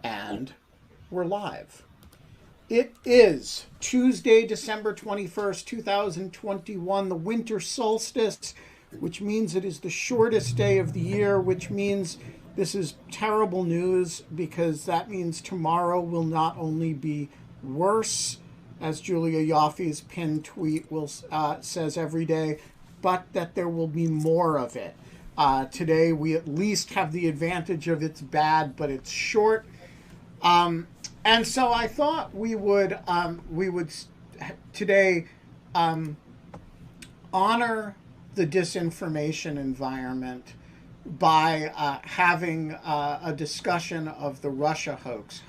And we're live. It is Tuesday, December 21st, 2021, the winter solstice, which means it is the shortest day of the year, which means this is terrible news because that means tomorrow will not only be worse, as Julia Yoffe's pinned tweet says every day, but that there will be more of it. Today we at least have the advantage of it's bad, but it's short. And so I thought we would today honor the disinformation environment by having a discussion of the Russia hoax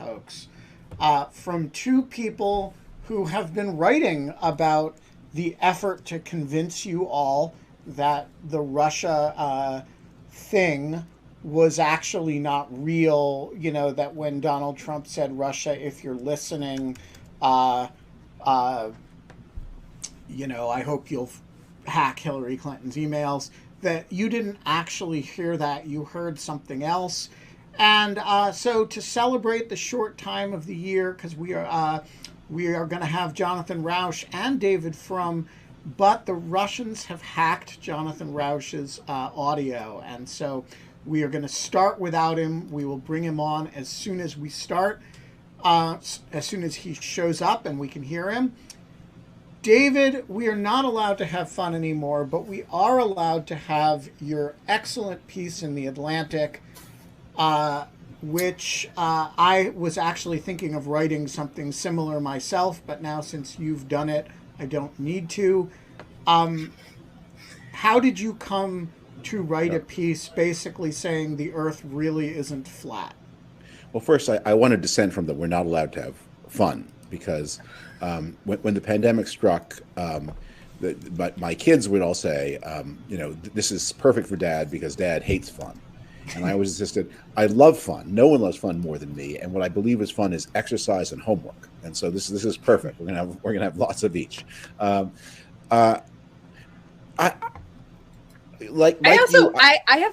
from two people who have been writing about the effort to convince you all that the Russia thing was actually not real, you know, that when Donald Trump said, Russia, if you're listening, you know, I hope you'll hack Hillary Clinton's emails, that you didn't actually hear that, you heard something else. And so to celebrate the short time of the year, because we are going to have Jonathan Rauch and David Frum, but the Russians have hacked Jonathan Rauch's audio, and so we are going to start without him. We will bring him on as soon as we start, as soon as he shows up and we can hear him. David, we are not allowed to have fun anymore, but we are allowed to have your excellent piece in The Atantic, which I was actually thinking of writing something similar myself, but now since you've done it, I don't need to. How did you come to write a piece basically saying the Earth really isn't flat? Well, first, I want to dissent from that we're not allowed to have fun, because when the pandemic struck, but my kids would all say, you know, this is perfect for Dad because Dad hates fun. And I always insisted, I love fun. No one loves fun more than me. And what I believe is fun is exercise and homework. And so this is perfect. We're gonna have lots of each. I have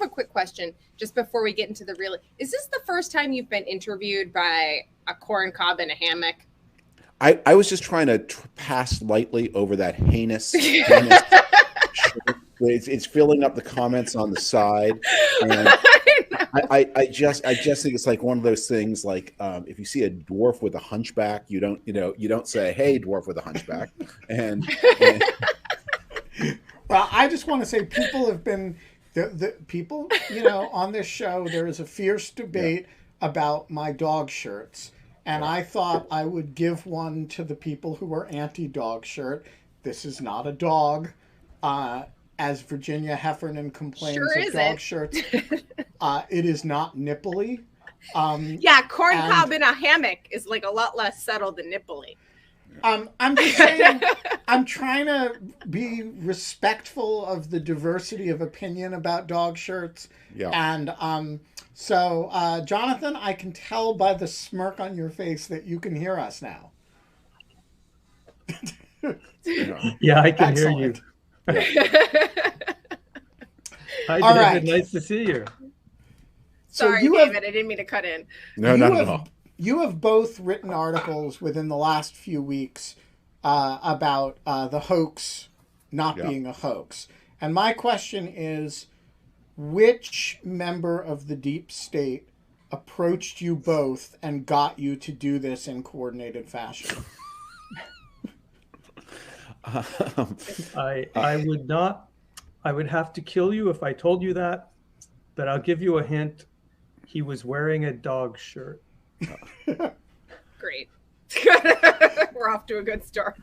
a quick question just before we get into the real. Is this the first time you've been interviewed by a corn cob in a hammock? I was just trying to pass lightly over that heinous. It's filling up the comments on the side, and I just think it's like one of those things. Like if you see a dwarf with a hunchback, you don't say, "Hey, dwarf with a hunchback." And well, I just want to say people have been the people, you know, on this show. There is a fierce debate about my dog shirts, and I thought I would give one to the people who are anti-dog shirt. This is not a dog. As Virginia Heffernan complains of dog shirts, it is not nipply. Corn cob in a hammock is like a lot less settled than nipply. I'm just saying, I'm trying to be respectful of the diversity of opinion about dog shirts. Yeah. And so, Jonathan, I can tell by the smirk on your face that you can hear us now. Yeah, I can hear you. Hi, David. Right. Nice to see you. Sorry, David. I didn't mean to cut in. No, not at all. You have both written articles within the last few weeks about the hoax not being a hoax. And my question is, which member of the deep state approached you both and got you to do this in coordinated fashion? I would not. I would have to kill you if I told you that, but I'll give you a hint. He was wearing a dog shirt. Great. We're off to a good start.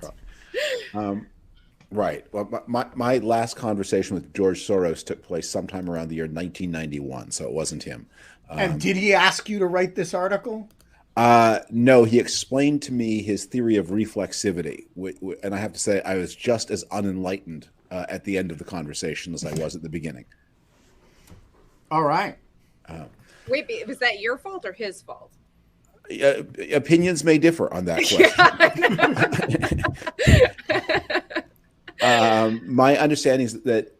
Right. Well, my last conversation with George Soros took place sometime around the year 1991, so it wasn't him. And did he ask you to write this article? No, he explained to me his theory of reflexivity, and I have to say I was just as unenlightened at the end of the conversation as I was at the beginning. All right. Wait, was that your fault or his fault? Opinions may differ on that question. My understanding is that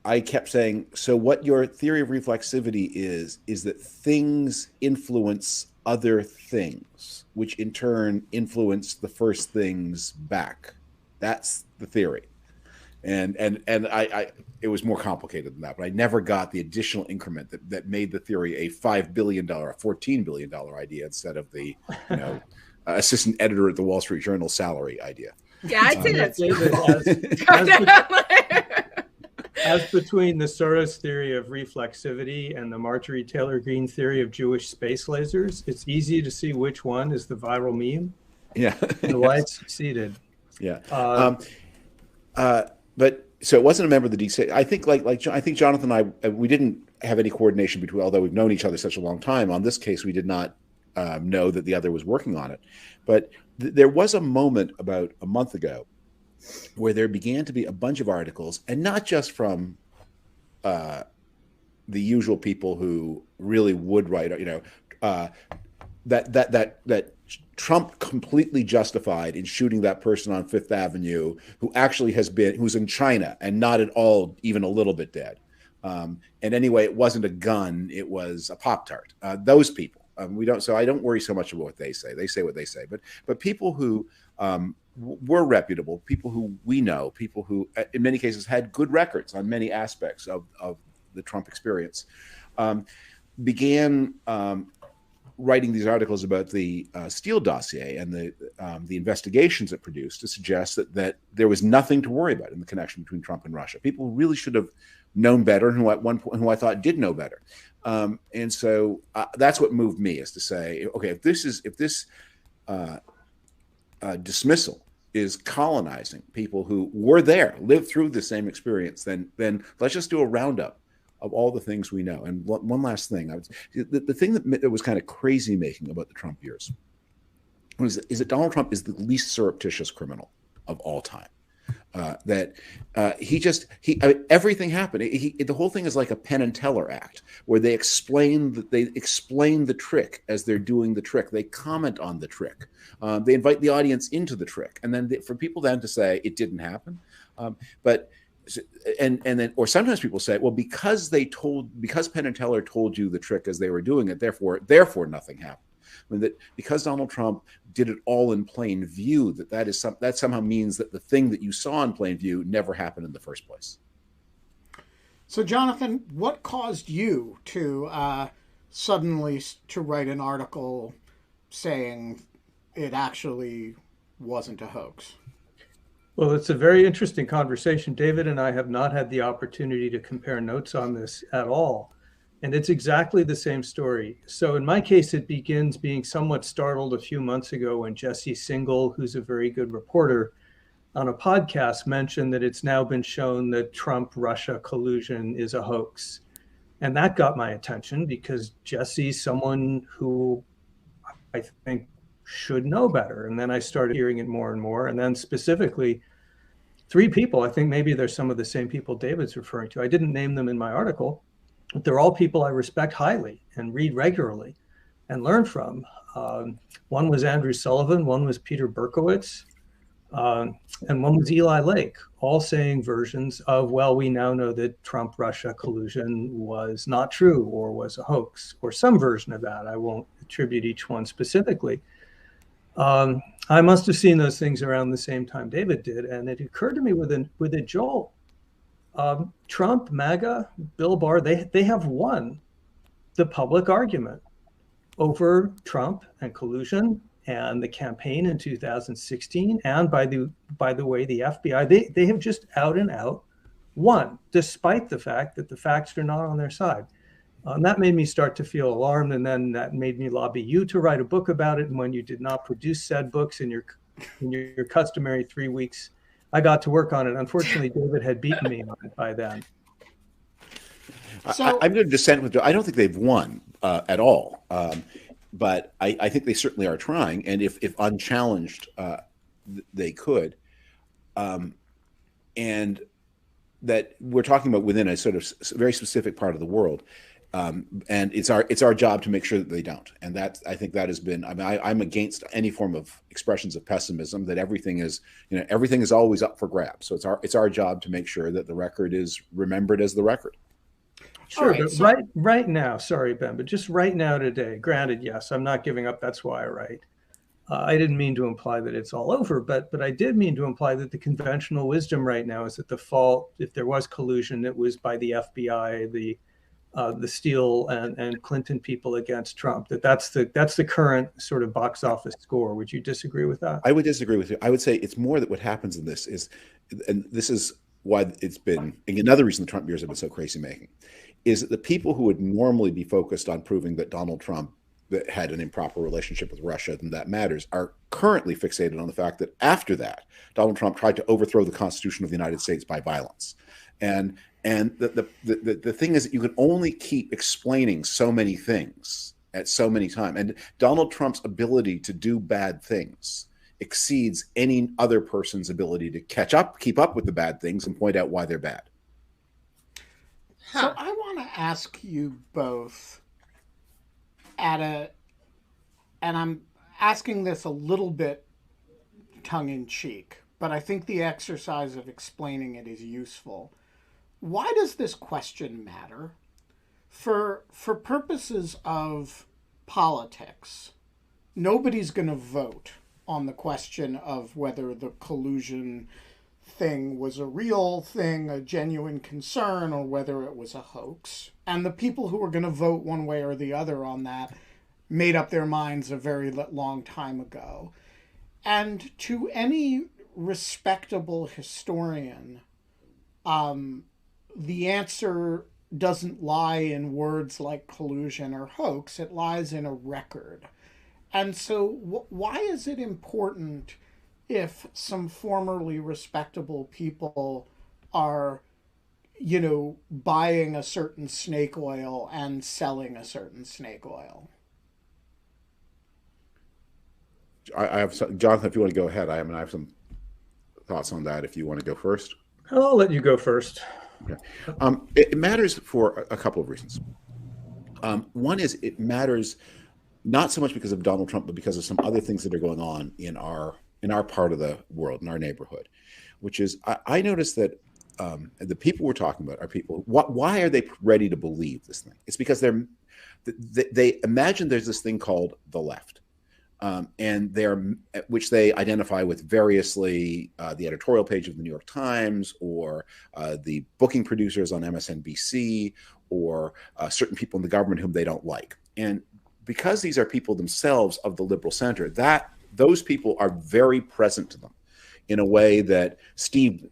I kept saying, so what your theory of reflexivity is that things influence other things, which in turn influence the first things back. That's the theory. And I it was more complicated than that, but I never got the additional increment that made the theory a $5 billion, $14 billion idea instead of the, assistant editor at the Wall Street Journal salary idea. Yeah, I'd say that's David, as between the Soros theory of reflexivity and the Marjorie Taylor Greene theory of Jewish space lasers, it's easy to see which one is the viral meme. Yeah. And why it succeeded. Yeah. But so it wasn't a member of the DC. I think I think Jonathan and I, we didn't have any coordination between, although we've known each other such a long time. On this case, we did not know that the other was working on it. But there was a moment about a month ago where there began to be a bunch of articles, and not just from the usual people who really would write, that Trump completely justified in shooting that person on Fifth Avenue who actually who's in China and not at all even a little bit dead. And anyway, it wasn't a gun, it was a Pop-Tart. Those people, so I don't worry so much about what they say. They say what they say. But people who were reputable, people who we know, people who in many cases had good records on many aspects of the Trump experience, began writing these articles about the Steele dossier and the investigations it produced to suggest that there was nothing to worry about in the connection between Trump and Russia. People really should have known better, and who I thought did know better. And so that's what moved me, is to say, okay, if this dismissal is colonizing people who were there, lived through the same experience, then let's just do a roundup of all the things we know. And one last thing, the thing that was kind of crazy making about the Trump years is that Donald Trump is the least surreptitious criminal of all time. Everything happened. The whole thing is like a Penn and Teller act, where they explain the trick as they're doing the trick. They comment on the trick. They invite the audience into the trick, and then for people then to say it didn't happen, or sometimes people say, well, because Penn and Teller told you the trick as they were doing it, therefore nothing happened. I mean, that because Donald Trump did it all in plain view, that somehow means that the thing that you saw in plain view never happened in the first place. So, Jonathan, what caused you to suddenly to write an article saying it actually wasn't a hoax? Well, it's a very interesting conversation. David and I have not had the opportunity to compare notes on this at all. And it's exactly the same story. So in my case, it begins being somewhat startled a few months ago when Jesse Singal, who's a very good reporter, on a podcast mentioned that it's now been shown that Trump-Russia collusion is a hoax. And that got my attention because Jesse's someone who I think should know better. And then I started hearing it more and more. And then specifically, 3 people, I think maybe they're some of the same people David's referring to. I didn't name them in my article, but they're all people I respect highly and read regularly and learn from. One was Andrew Sullivan, one was Peter Berkowitz, and one was Eli Lake, all saying versions of, well, we now know that Trump-Russia collusion was not true or was a hoax, or some version of that. I won't attribute each one specifically. I must have seen those things around the same time David did, and it occurred to me with a jolt. Trump, MAGA, Bill Barr, they have won the public argument over Trump and collusion and the campaign in 2016. And by the way, the FBI, they have just out and out won, despite the fact that the facts are not on their side. That made me start to feel alarmed, and then that made me lobby you to write a book about it. And when you did not produce said books in your customary 3 weeks, I got to work on it. Unfortunately, David had beaten me on it by then. So, I'm going to dissent with. I don't think they've won at all, but I think they certainly are trying. And if unchallenged, they could. And that we're talking about within a sort of very specific part of the world. And it's our job to make sure that they don't. And I think that has been. I mean, I'm against any form of expressions of pessimism. That everything is always up for grabs. So it's our job to make sure that the record is remembered as the record. Sure, right, but so right now, sorry, Ben, but just right now today. Granted, yes, I'm not giving up. That's why I write. I didn't mean to imply that it's all over, but I did mean to imply that the conventional wisdom right now is that the fault, if there was collusion, it was by the FBI, the Steele and Clinton people against Trump. That's the current sort of box office score. Would you disagree with that? I would disagree with you. I would say it's more that what happens in this is, and this is why it's been another reason the Trump years have been so crazy making, is that the people who would normally be focused on proving that Donald Trump had an improper relationship with Russia and that matters are currently fixated on the fact that after that, Donald Trump tried to overthrow the Constitution of the United States by violence. And the thing is that you can only keep explaining so many things at so many times. And Donald Trump's ability to do bad things exceeds any other person's ability to keep up with the bad things and point out why they're bad. So I want to ask you both and I'm asking this a little bit tongue-in-cheek, but I think the exercise of explaining it is useful. Why does this question matter? For purposes of politics, nobody's going to vote on the question of whether the collusion thing was a real thing, a genuine concern, or whether it was a hoax. And the people who were going to vote one way or the other on that made up their minds a very long time ago. And to any respectable historian, the answer doesn't lie in words like collusion or hoax. It lies in a record. And so why is it important if some formerly respectable people are, buying a certain snake oil and selling a certain snake oil? I have some, Jonathan, if you want to go ahead, I have some thoughts on that if you want to go first. I'll let you go first. Okay. It matters for a couple of reasons. One is it matters not so much because of Donald Trump, but because of some other things that are going on in our part of the world, in our neighborhood, which is I noticed that the people we're talking about are people. Why are they ready to believe this thing? It's because they imagine there's this thing called the left. And which they identify with variously the editorial page of the New York Times or the booking producers on MSNBC or certain people in the government whom they don't like. And because these are people themselves of the liberal center, those people are very present to them in a way that Steve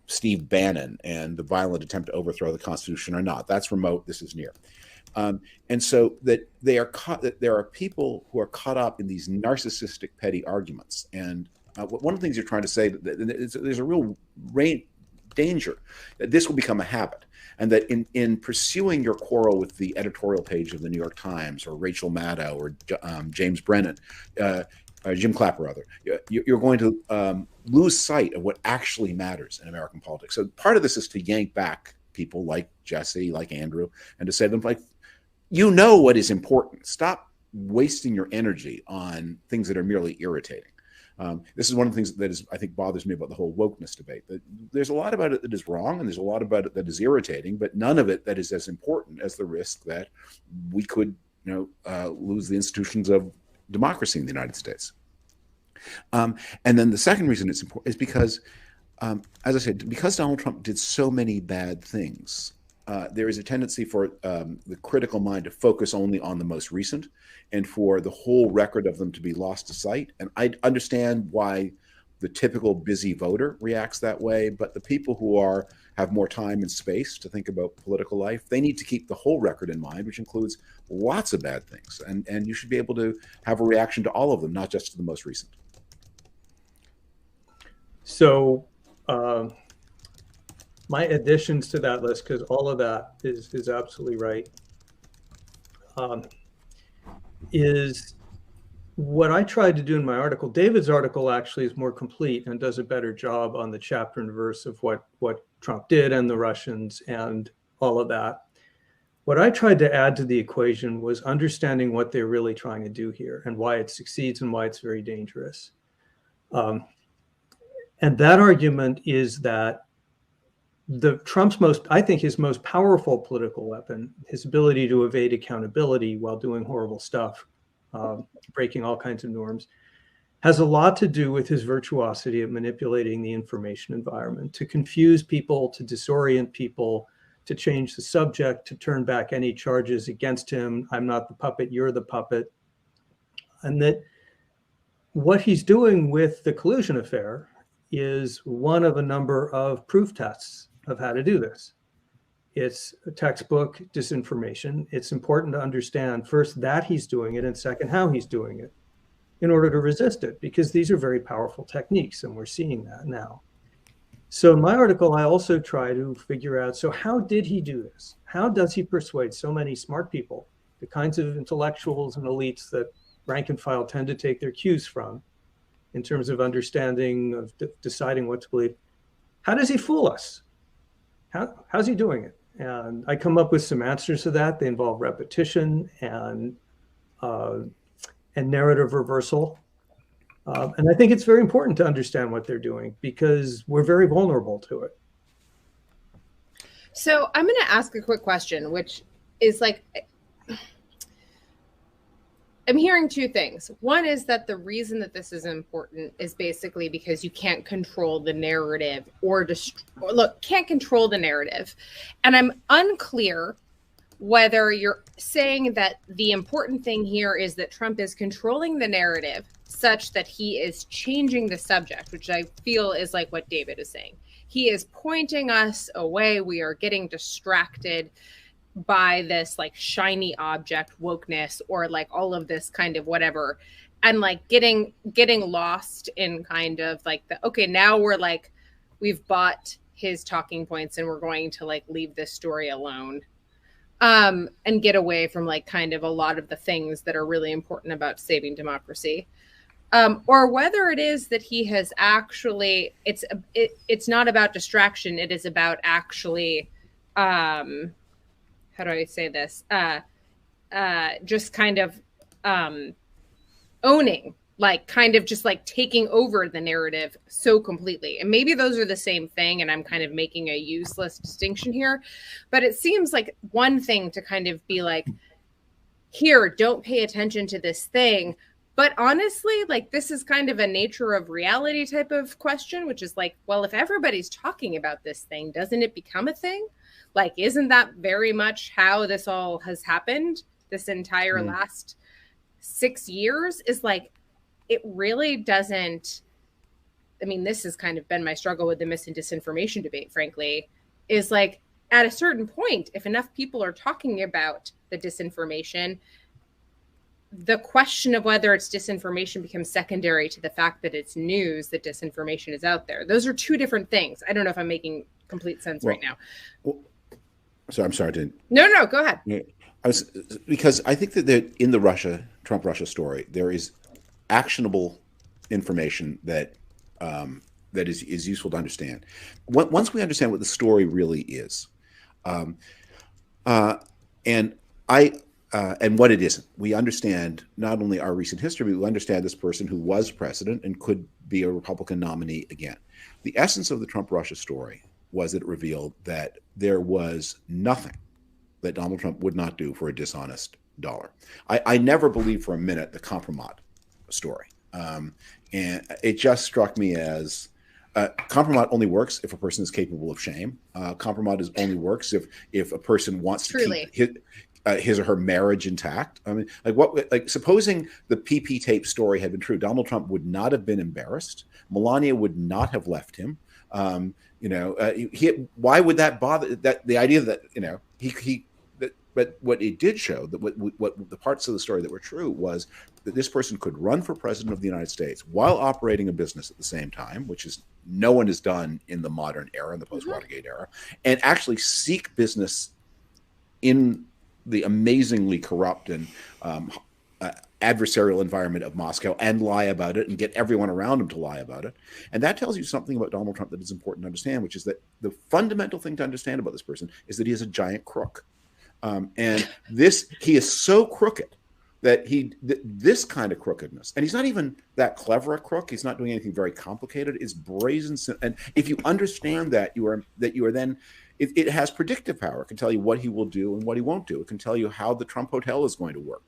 Bannon and the violent attempt to overthrow the Constitution are not. That's remote. This is near. And so that there are people who are caught up in these narcissistic, petty arguments. And one of the things you're trying to say, there's a real danger that this will become a habit, and that in pursuing your quarrel with the editorial page of the New York Times or Rachel Maddow or James Brennan, Jim Clapper, you're going to lose sight of what actually matters in American politics. So part of this is to yank back people like Jesse, like Andrew, and to say to them, like, what is important. Stop wasting your energy on things that are merely irritating. This is one of the things that I think bothers me about the whole wokeness debate. That there's a lot about it that is wrong, and there's a lot about it that is irritating, but none of it that is as important as the risk that we could, lose the institutions of democracy in the United States. And then the second reason it's important is because, as I said, because Donald Trump did so many bad things, there is a tendency for the critical mind to focus only on the most recent and for the whole record of them to be lost to sight. And I understand why the typical busy voter reacts that way, but the people who have more time and space to think about political life, they need to keep the whole record in mind, which includes lots of bad things. And you should be able to have a reaction to all of them, not just to the most recent. So my additions to that list, because all of that is absolutely right, is what I tried to do in my article. David's article actually is more complete and does a better job on the chapter and verse of what Trump did and the Russians and all of that. What I tried to add to the equation was understanding what they're really trying to do here and why it succeeds and why it's very dangerous. And that argument is that Trump's I think his most powerful political weapon, his ability to evade accountability while doing horrible stuff, breaking all kinds of norms, has a lot to do with his virtuosity at manipulating the information environment to confuse people, to disorient people, to change the subject, to turn back any charges against him. I'm not the puppet, you're the puppet. And that what he's doing with the collusion affair is one of a number of proof tests of how to do this. It's a textbook disinformation. It's important to understand first that he's doing it and second how he's doing it in order to resist it, because these are very powerful techniques and we're seeing that now. So in my article, I also try to figure out, so how did he do this? How does he persuade so many smart people, the kinds of intellectuals and elites that rank and file tend to take their cues from in terms of understanding, of deciding what to believe? How does he fool us? How's he doing it? And I come up with some answers to that. They involve repetition and narrative reversal. And I think it's very important to understand what they're doing because we're very vulnerable to it. So I'm going to ask a quick question, which is like, I'm hearing two things. One is that the reason that this is important is basically because you can't control the narrative can't control the narrative. And I'm unclear whether you're saying that the important thing here is that Trump is controlling the narrative such that he is changing the subject, which I feel is like what David is saying. He is pointing us away. We are getting distracted by this like shiny object wokeness or like all of this kind of whatever, and like getting lost in kind of like okay, now we're like, we've bought his talking points and we're going to like leave this story alone, and get away from like kind of a lot of the things that are really important about saving democracy. Or whether it is that he has actually, it's not about distraction. It is about actually, how do I say this? Just kind of owning, like kind of just like taking over the narrative so completely. And maybe those are the same thing, and I'm kind of making a useless distinction here. But it seems like one thing to kind of be like, here, don't pay attention to this thing. But honestly, like this is kind of a nature of reality type of question, which is like, well, if everybody's talking about this thing, doesn't it become a thing? Like, isn't that very much how this all has happened? This entire last 6 years is like, it really doesn't. I mean, this has kind of been my struggle with the mis and disinformation debate, frankly, is like at a certain point, if enough people are talking about the disinformation, the question of whether it's disinformation becomes secondary to the fact that it's news that disinformation is out there. Those are two different things. I don't know if I'm making complete sense right now. So I'm sorry to. No, go ahead. Because I think that in the Trump-Russia story, there is actionable information that is useful to understand. Once we understand what the story really is, and what it isn't, we understand not only our recent history, but we understand this person who was president and could be a Republican nominee again. The essence of the Trump-Russia story was that it revealed that there was nothing that Donald Trump would not do for a dishonest dollar. I never believed for a minute the compromat story. And it just struck me as compromat only works if a person is capable of shame. Compromat only works if a person wants to keep his or her marriage intact. I mean, supposing the PP tape story had been true, Donald Trump would not have been embarrassed. Melania would not have left him. Why would that bother? That the idea that but what it did show, that what the parts of the story that were true was that this person could run for president of the United States while operating a business at the same time, which is no one has done in the modern era, in the post-Watergate era, and actually seek business in the amazingly corrupt and adversarial environment of Moscow and lie about it and get everyone around him to lie about it. And that tells you something about Donald Trump that is important to understand, which is that the fundamental thing to understand about this person is that he is a giant crook. And he is so crooked that this kind of crookedness, and he's not even that clever a crook. He's not doing anything very complicated. It's brazen, and if you understand that, you are then. It has predictive power. It can tell you what he will do and what he won't do. It can tell you how the Trump Hotel is going to work.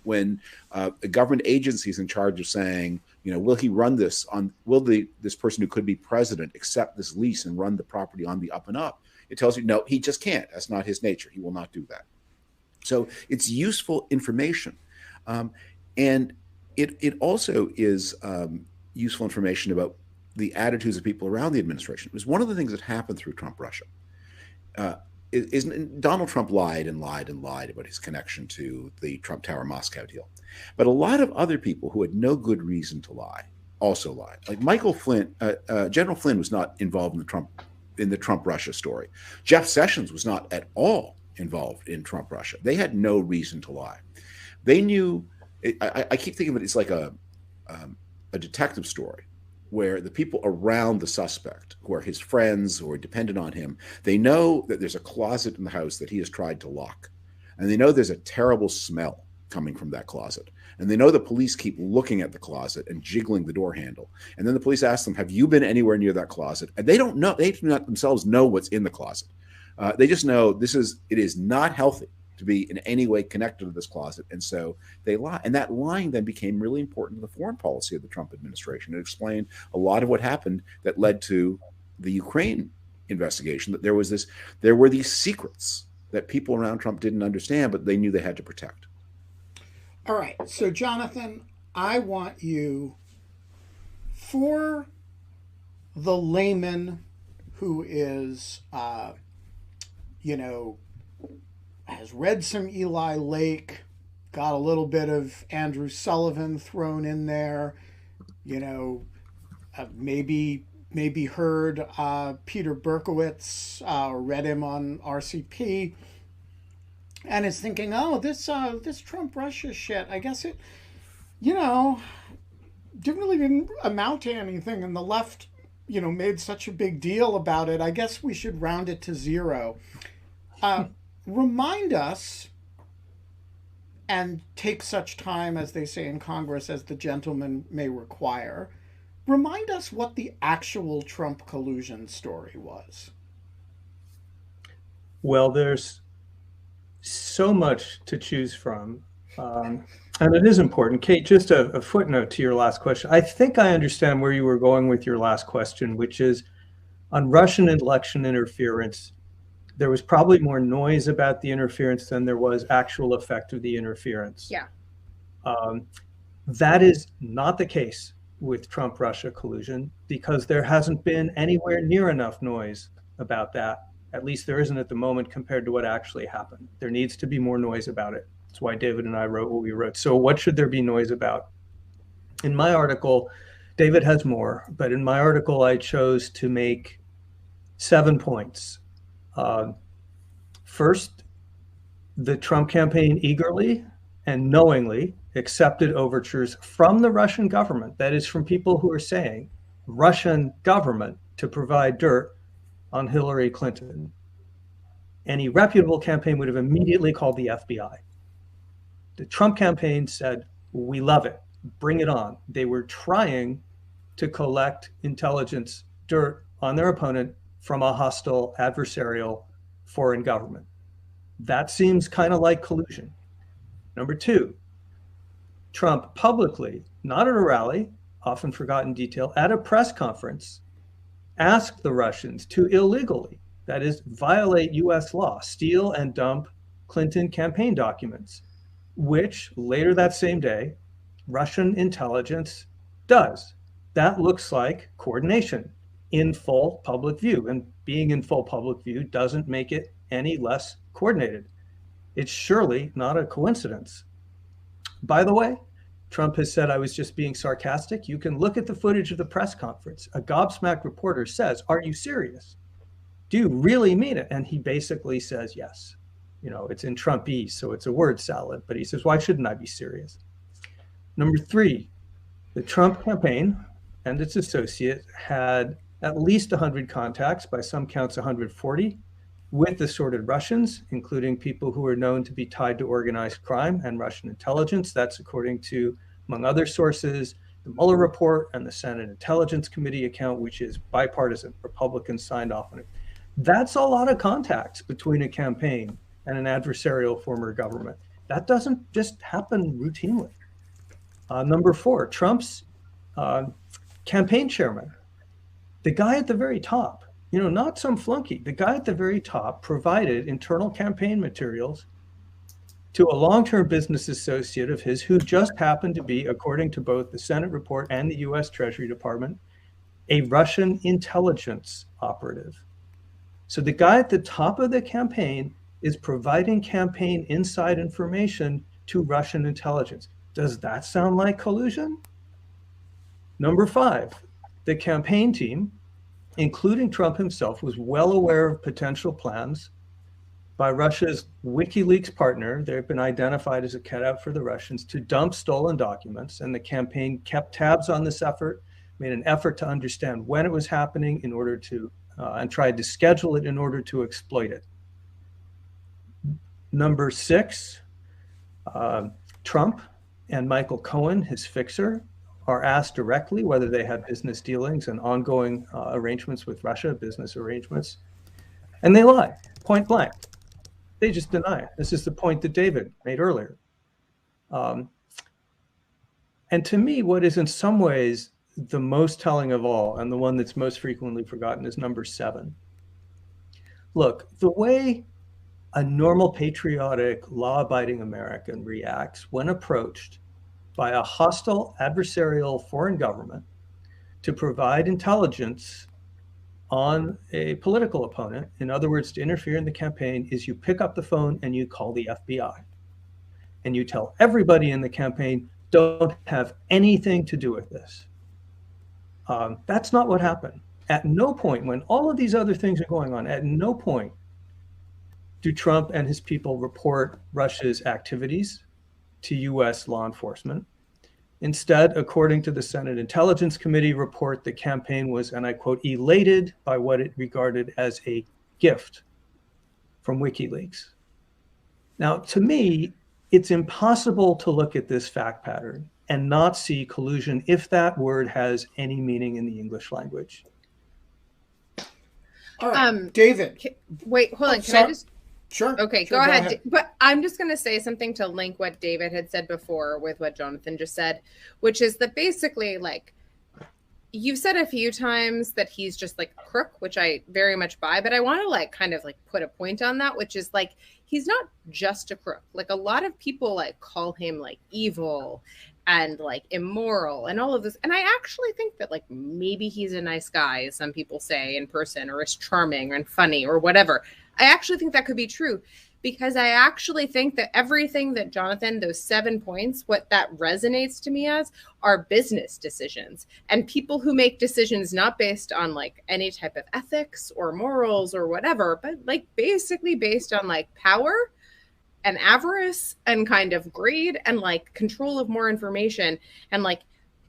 When a government agency is in charge of saying, will he run this on? Will this person who could be president accept this lease and run the property on the up and up? It tells you no, he just can't. That's not his nature. He will not do that. So it's useful information, and it also is useful information about the attitudes of people around the administration. It was one of the things that happened through Trump Russia. Donald Trump lied and lied and lied about his connection to the Trump Tower Moscow deal. But a lot of other people who had no good reason to lie also lied. Like Michael Flynn, General Flynn was not involved in the Trump Russia story. Jeff Sessions was not at all involved in Trump Russia. They had no reason to lie. They knew, I keep thinking of it, it's like a detective story, where the people around the suspect, who are his friends or dependent on him, they know that there's a closet in the house that he has tried to lock. And they know there's a terrible smell coming from that closet. And they know the police keep looking at the closet and jiggling the door handle. And then the police ask them, have you been anywhere near that closet? And they don't know, they do not themselves know what's in the closet. They just know it is not healthy to be in any way connected to this closet. And so they lie. And that lying then became really important to the foreign policy of the Trump administration. It explained a lot of what happened that led to the Ukraine investigation, that there were these secrets that people around Trump didn't understand, but they knew they had to protect. All right. So, Jonathan, I want you, for the layman who is, has read some Eli Lake, got a little bit of Andrew Sullivan thrown in there, maybe heard Peter Berkowitz, read him on RCP, and is thinking, oh, this Trump Russia shit, I guess it, didn't amount to anything, and the left, made such a big deal about it. I guess we should round it to zero. Remind us, and take such time, as they say in Congress, as the gentleman may require. Remind us what the actual Trump collusion story was. Well, there's so much to choose from. And it is important. Kate, just a footnote to your last question. I think I understand where you were going with your last question, which is on Russian election interference. There was probably more noise about the interference than there was actual effect of the interference. Yeah. That is not the case with Trump-Russia collusion, because there hasn't been anywhere near enough noise about that. At least there isn't at the moment compared to what actually happened. There needs to be more noise about it. That's why David and I wrote what we wrote. So what should there be noise about? In my article, David has more, but in my article, I chose to make 7 points. First, the Trump campaign eagerly and knowingly accepted overtures from the Russian government, that is, from people who are saying Russian government, to provide dirt on Hillary Clinton. Any reputable campaign would have immediately called the FBI. The Trump campaign said, we love it, bring it on. They were trying to collect intelligence dirt on their opponent from a hostile, adversarial foreign government. That seems kind of like collusion. Number two, Trump publicly, not at a rally, often forgotten detail, at a press conference, asked the Russians to illegally, that is, violate US law, steal and dump Clinton campaign documents, which later that same day, Russian intelligence does. That looks like coordination in full public view, and being in full public view doesn't make it any less coordinated. It's surely not a coincidence. By the way, Trump has said I was just being sarcastic. You can look at the footage of the press conference. A gobsmacked reporter says, are you serious? Do you really mean it? And he basically says, yes. It's in Trumpese, so it's a word salad, but he says, why shouldn't I be serious? Number three, the Trump campaign and its associate had at least 100 contacts, by some counts 140, with assorted Russians, including people who are known to be tied to organized crime and Russian intelligence. That's according to, among other sources, the Mueller report and the Senate Intelligence Committee account, which is bipartisan. Republicans signed off on it. That's a lot of contacts between a campaign and an adversarial former government. That doesn't just happen routinely. Number 4, Trump's campaign chairman, the guy at the very top, not some flunky, the guy at the very top provided internal campaign materials to a long-term business associate of his who just happened to be, according to both the Senate report and the US Treasury Department, a Russian intelligence operative. So the guy at the top of the campaign is providing campaign inside information to Russian intelligence. Does that sound like collusion? Number 5, the campaign team, including Trump himself, was well aware of potential plans by Russia's WikiLeaks partner. They've been identified as a cutout for the Russians to dump stolen documents, and the campaign kept tabs on this effort, made an effort to understand when it was happening in order to, and tried to schedule it in order to exploit it. Number 6, Trump and Michael Cohen, his fixer, are asked directly whether they had business dealings and ongoing arrangements with Russia, business arrangements, and they lie, point blank. They just deny it. This is the point that David made earlier. And to me, what is in some ways the most telling of all, and the one that's most frequently forgotten, is number 7. Look, the way a normal, patriotic, law-abiding American reacts when approached by a hostile, adversarial foreign government to provide intelligence on a political opponent, in other words, to interfere in the campaign, is you pick up the phone and you call the FBI. And you tell everybody in the campaign, don't have anything to do with this. That's not what happened. At no point, when all of these other things are going on, at no point do Trump and his people report Russia's activities to US law enforcement. Instead, according to the Senate Intelligence Committee report, the campaign was, and I quote, elated by what it regarded as a gift from WikiLeaks. Now, to me, it's impossible to look at this fact pattern and not see collusion if that word has any meaning in the English language. All right, David. Wait, hold on. Can I just? Sure. Okay, sure, go ahead. But I'm just going to say something to link what David had said before with what Jonathan just said, which is that basically, like, you've said a few times that he's just like a crook, which I very much buy, but I want to like kind of like put a point on that, which is like, he's not just a crook. Like, a lot of people like call him like evil and like immoral and all of this. And I actually think that like maybe he's a nice guy, as some people say in person, or is charming and funny or whatever. I actually think that could be true, because I actually think that everything that Jonathan, those 7 points, what that resonates to me as are business decisions, and people who make decisions not based on like any type of ethics or morals or whatever, but like basically based on like power and avarice and kind of greed and like control of more information. And like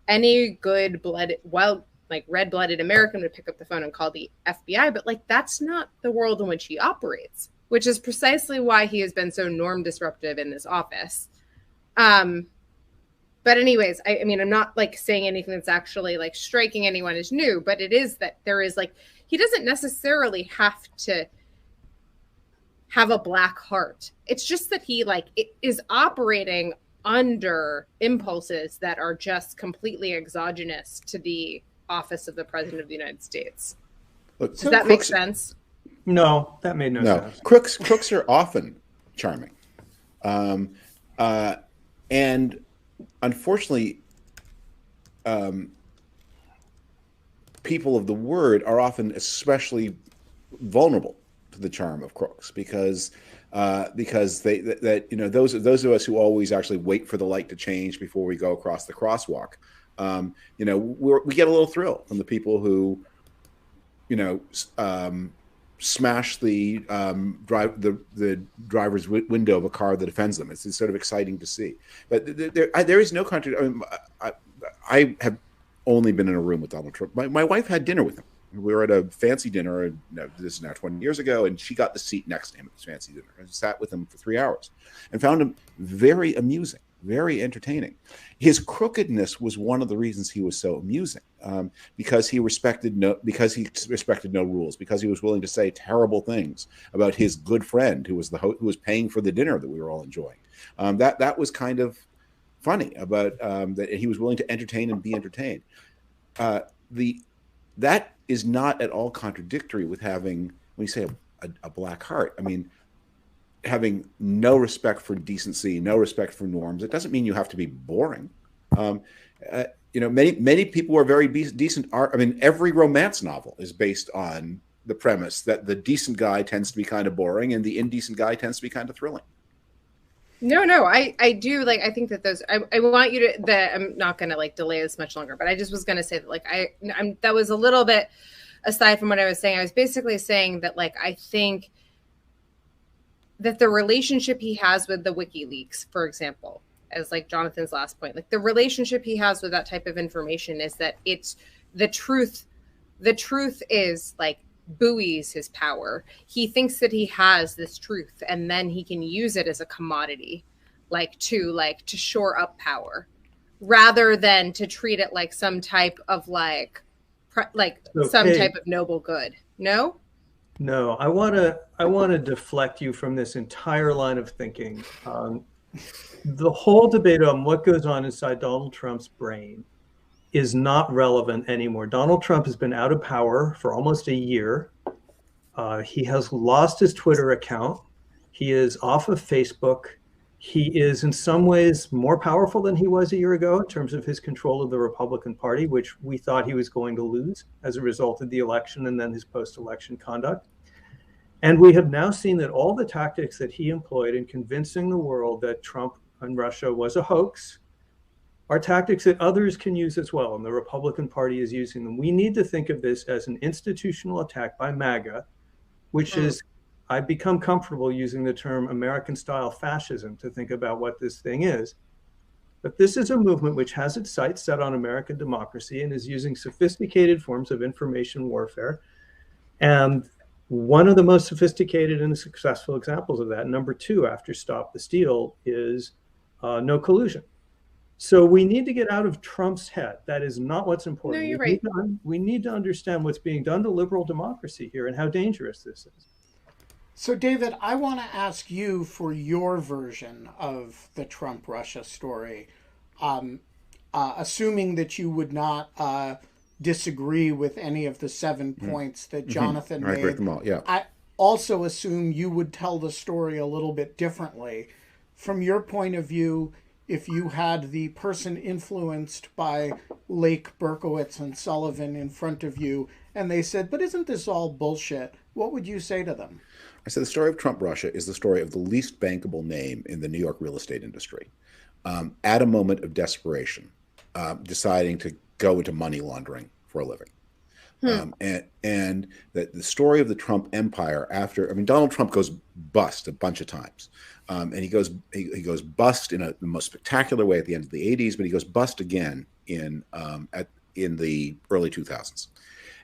any good-blooded, well, like red-blooded American would pick up the phone and call the FBI, but like that's not the world in which he operates, which is precisely why he has been so norm disruptive in this office. But anyways, I mean, I'm not like saying anything that's actually like striking anyone as new, but it is that there is like, he doesn't necessarily have to have a black heart. It's just that he like is operating under impulses that are just completely exogenous to the office of the President of the United States. Look, Does that make sense? No, that made no sense. Crooks are often charming. And unfortunately, people of the word are often especially vulnerable to the charm of crooks, because they you know, those of us who always actually wait for the light to change before we go across the crosswalk, you know, we get a little thrill from the people who, you know, smash the driver's window of a car that offends them. It's sort of exciting to see. But there is no country. I mean, I have only been in a room with Donald Trump. My wife had dinner with him. We were at a fancy dinner, and this is now 20 years ago, and she got the seat next to him at this fancy dinner. I sat with him for 3 hours and found him very amusing, very entertaining. His crookedness was one of the reasons he was so amusing, because he respected no rules, because he was willing to say terrible things about his good friend who was who was paying for the dinner that we were all enjoying. That was kind of funny about that he was willing to entertain and be entertained. That is not at all contradictory with having, when you say a black heart, I mean, having no respect for decency, no respect for norms. It doesn't mean you have to be boring. Many people are very decent art. I mean, every romance novel is based on the premise that the decent guy tends to be kind of boring and the indecent guy tends to be kind of thrilling. No, I do, like, I think that those, I want you to, that I'm not going to like delay this much longer, but I just was going to say that, like, that was a little bit aside from what I was saying. I was basically saying that, like, I think that the relationship he has with the WikiLeaks, for example, as like Jonathan's last point, like the relationship he has with that type of information is that it's the truth. The truth is like buoys his power. He thinks that he has this truth and then he can use it as a commodity, to shore up power, rather than to treat it like some type of type of noble good. No, I want to deflect you from this entire line of thinking. The whole debate on what goes on inside Donald Trump's brain is not relevant anymore. Donald Trump has been out of power for almost a year. He has lost his Twitter account. He is off of Facebook. He is in some ways more powerful than he was a year ago in terms of his control of the Republican Party, which we thought he was going to lose as a result of the election and then his post-election conduct. And we have now seen that all the tactics that he employed in convincing the world that Trump and Russia was a hoax are tactics that others can use as well, and the Republican Party is using them. We need to think of this as an institutional attack by MAGA, which is, I've become comfortable using the term American-style fascism to think about what this thing is. But this is a movement which has its sights set on American democracy and is using sophisticated forms of information warfare. And one of the most sophisticated and successful examples of that, number 2 after Stop the Steal, is no collusion. So we need to get out of Trump's head. That is not what's important. No, you're right. We need to understand what's being done to liberal democracy here and how dangerous this is. So, David, I want to ask you for your version of the Trump-Russia story, assuming that you would not disagree with any of the 7 points that Jonathan made. I agree with them all, yeah. I also assume you would tell the story a little bit differently. From your point of view, if you had the person influenced by Lake, Berkowitz, and Sullivan in front of you, and they said, but isn't this all bullshit? What would you say to them? I said the story of Trump-Russia is the story of the least bankable name in the New York real estate industry. At a moment of desperation, deciding to go into money laundering for a living. And that the story of the Trump empire Donald Trump goes bust a bunch of times. And he goes bust in the most spectacular way at the end of the 80s, but he goes bust again in the early 2000s.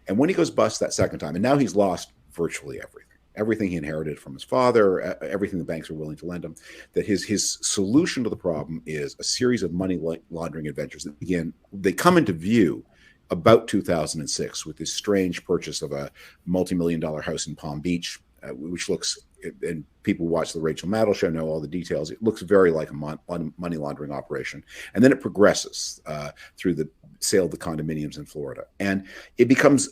And when he goes bust that second time, and now he's lost virtually everything he inherited from his father, everything the banks were willing to lend him, that his solution to the problem is a series of money laundering adventures that they come into view about 2006 with this strange purchase of a multi-million-dollar house in Palm Beach, which looks, and people who watch the Rachel Maddow show know all the details, it looks very like a money laundering operation. And then it progresses through the sale of the condominiums in Florida. And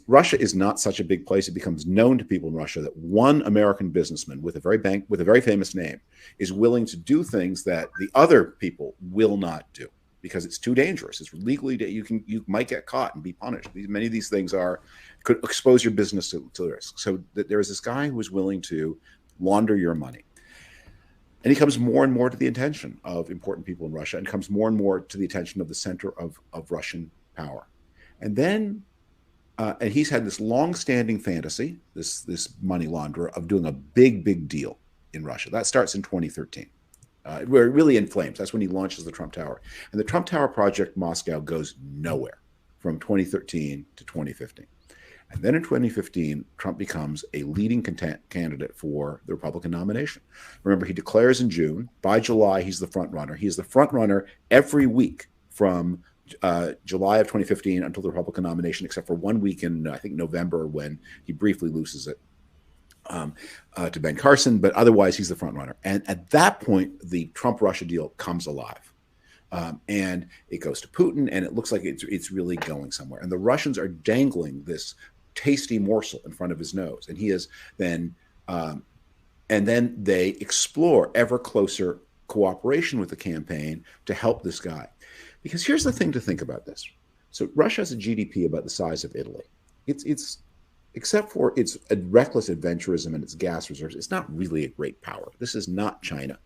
Russia is not such a big place. It becomes known to people in Russia that one American businessman with a very famous name is willing to do things that the other people will not do, because it's too dangerous. It's legally, you might get caught and be punished. Many of these things could expose your business to risk. So there is this guy who is willing to launder your money. And he comes more and more to the attention of important people in Russia, and comes more and more to the attention of the center of Russian power. And then, and he's had this long-standing fantasy, this money launderer, of doing a big deal in Russia. That starts in 2013. Where it really inflames. That's when he launches the Trump Tower. And the Trump Tower project, Moscow, goes nowhere from 2013 to 2015. And then in 2015, Trump becomes a leading candidate for the Republican nomination. Remember, he declares in June. By July, he's the front runner. He is the front runner every week from July of 2015 until the Republican nomination, except for 1 week in, I think, November, when he briefly loses it to Ben Carson. But otherwise, he's the front runner. And at that point, the Trump-Russia deal comes alive. And it goes to Putin, and it looks like it's really going somewhere. And the Russians are dangling this tasty morsel in front of his nose, and he is then, and then they explore ever closer cooperation with the campaign to help this guy. Because here's the thing to think about this: so Russia has a GDP about the size of Italy. It's except for its reckless adventurism and its gas reserves, it's not really a great power. This is not China.